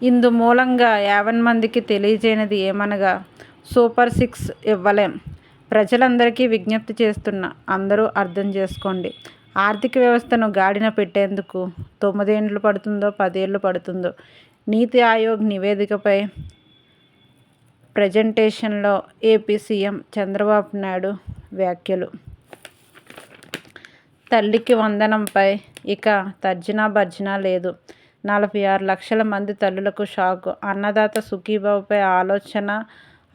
ఇందు మూలంగా 50 మందికి తెలియజేయనిది ఏమనగా సూపర్ సిక్స్ ఇవ్వలేం. ప్రజలందరికీ విజ్ఞప్తి చేస్తున్నా, అందరూ అర్థం చేసుకోండి. ఆర్థిక వ్యవస్థను గాడిన పెట్టేందుకు 9 ఏళ్లు పడుతుందో 10 ఏళ్లు పడుతుందో. నీతి ఆయోగ్ నివేదికపై ప్రజెంటేషన్లో ఏపీ సీఎం చంద్రబాబు నాయుడు వ్యాఖ్యలు. తల్లికి వందనంపై ఇక తర్జనా భర్జన లేదు. 46 లక్షల మంది తల్లులకు షాక్. అన్నదాత సుఖీభవపై ఆలోచన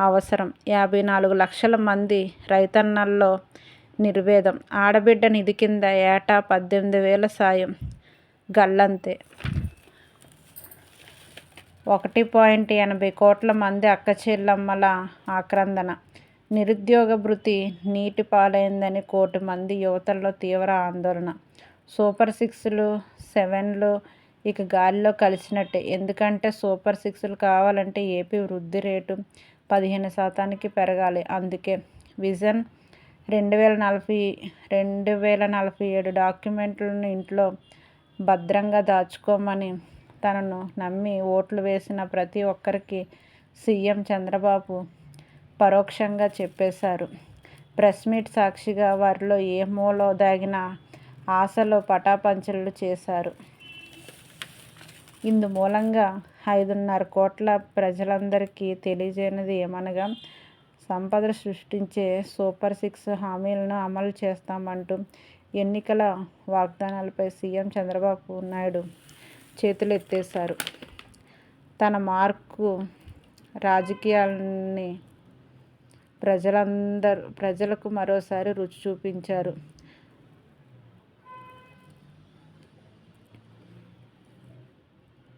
అవసరం. 54 లక్షల మంది రైతన్నల్లో నిర్వేదం. ఆడబిడ్డ నిధి కింద ఏటా 18,000 సాయం. గల్లంతే. 1.80 కోట్ల మంది అక్కచెల్లెమ్మల ఆక్రందన. నిరుద్యోగ భృతి నీటి పాలైందని కోటి మంది యువతల్లో తీవ్ర ఆందోళన. సూపర్ సిక్స్లు, సెవెన్లు ఇక గాలిలో కలిసినట్టే. ఎందుకంటే సూపర్ సిక్స్లు కావాలంటే ఏపీ వృద్ధి రేటు 15% పెరగాలి. అందుకే విజన్ 2047 డాక్యుమెంట్లను ఇంట్లో భద్రంగా దాచుకోమని తనను నమ్మి ఓట్లు వేసిన ప్రతి ఒక్కరికి సీఎం చంద్రబాబు పరోక్షంగా చెప్పేశారు. ప్రెస్ మీట్ సాక్షిగా వారిలో ఏ మూలో దాగిన ఆశలు పటాపంచలు చేశారు. ఇందు మూలంగా 5.5 కోట్ల ప్రజలందరికీ తెలియజేయనిది ఏమనగా సంపద సృష్టించే సూపర్ సిక్స్ హామీలను అమలు చేస్తామంటూ ఎన్నికల వాగ్దానాలపై సీఎం చంద్రబాబు నాయుడు చేతులెత్తేశారు. తన మార్కు రాజకీయాలని ప్రజలకు మరోసారి రుచి చూపించారు.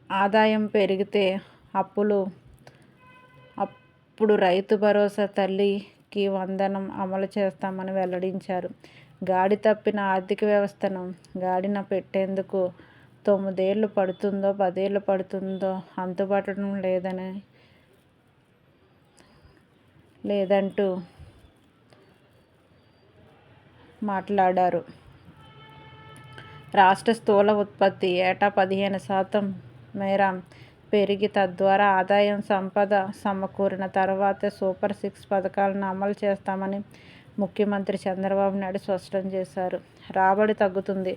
ఆదాయం పెరిగితే అప్పుడు రైతు భరోసా, తల్లికి వందనం అమలు చేస్తామని వెల్లడించారు. గాడి తప్పిన ఆర్థిక వ్యవస్థను గాడిన పెట్టేందుకు 9 ఏళ్లు పడుతుందో 10 ఏళ్లు పడుతుందో అంతుపట్టడం లేదంటూ మాట్లాడారు. రాష్ట్ర స్థూల ఉత్పత్తి ఏటా 15% మేర పెరిగి తద్వారా ఆదాయం, సంపద సమకూరిన తర్వాతే సూపర్ సిక్స్ పథకాలను అమలు చేస్తామని ముఖ్యమంత్రి చంద్రబాబు నాయుడు స్పష్టం చేశారు. రాబడి తగ్గుతుంది.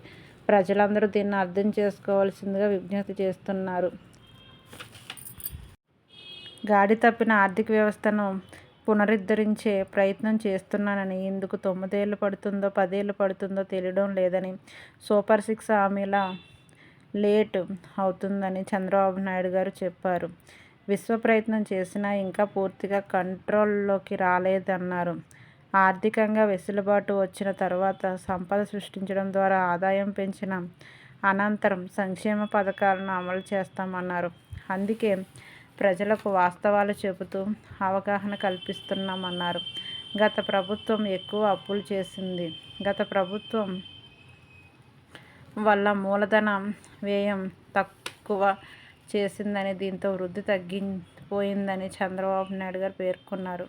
ప్రజలందరూ దీన్ని అర్థం చేసుకోవాల్సిందిగా విజ్ఞప్తి చేస్తున్నారు. గాడి తప్పిన ఆర్థిక వ్యవస్థను పునరుద్ధరించే ప్రయత్నం చేస్తున్నానని, ఇందుకు 9 ఏళ్లు పడుతుందో 10 ఏళ్లు పడుతుందో తెలియడం లేదని, సూపర్ సిక్స్ హామీల లేట్ అవుతుందని చంద్రబాబు నాయుడు గారు చెప్పారు. విశ్వ ప్రయత్నం చేసినా ఇంకా పూర్తిగా కంట్రోల్లోకి రాలేదన్నారు. ఆర్థికంగా వెసులుబాటు వచ్చిన తర్వాత సంపద సృష్టించడం ద్వారా ఆదాయం పెంచిన అనంతరం సంక్షేమ పథకాలను అమలు చేస్తామన్నారు. అందుకే ప్రజలకు వాస్తవాలు చెబుతూ అవగాహన కల్పిస్తున్నామన్నారు. గత ప్రభుత్వం ఎక్కువ అప్పులు చేసింది. గత ప్రభుత్వం వల్ల మూలధన వ్యయం తక్కువ చేసిందని, దీంతో వృద్ధి తగ్గిపోయిందని చంద్రబాబు నాయుడు గారు పేర్కొన్నారు.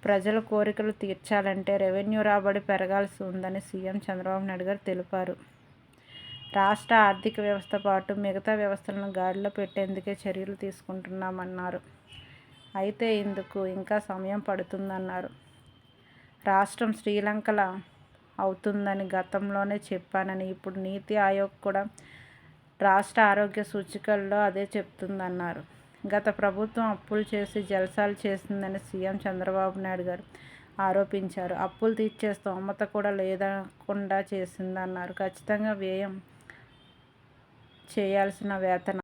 ప్రజల కోరికలు తీర్చాలంటే రెవెన్యూ రాబడి పెరగాల్సి ఉందని సీఎం చంద్రబాబు నాయుడు గారు తెలిపారు. రాష్ట్ర ఆర్థిక వ్యవస్థ పాటు మిగతా వ్యవస్థలను గాడిలో పెట్టేందుకే చర్యలు తీసుకుంటున్నామన్నారు. అయితే ఇందుకు ఇంకా సమయం పడుతుందన్నారు. రాష్ట్రం శ్రీలంకలా అవుతుందని గతంలోనే చెప్పానని, ఇప్పుడు నీతి ఆయోగ్ కూడా రాష్ట్ర ఆరోగ్య సూచికల్లో అదే చెబుతుందన్నారు. గత ప్రభుత్వం అప్పులు చేసి జల్సాలు చేసిందని సీఎం చంద్రబాబు నాయుడు గారు ఆరోపించారు. అప్పులు తీర్చే స్తోమత కూడా లేకుండా చేసిందన్నారు. ఖచ్చితంగా వ్యయం చేయాల్సిన వేతన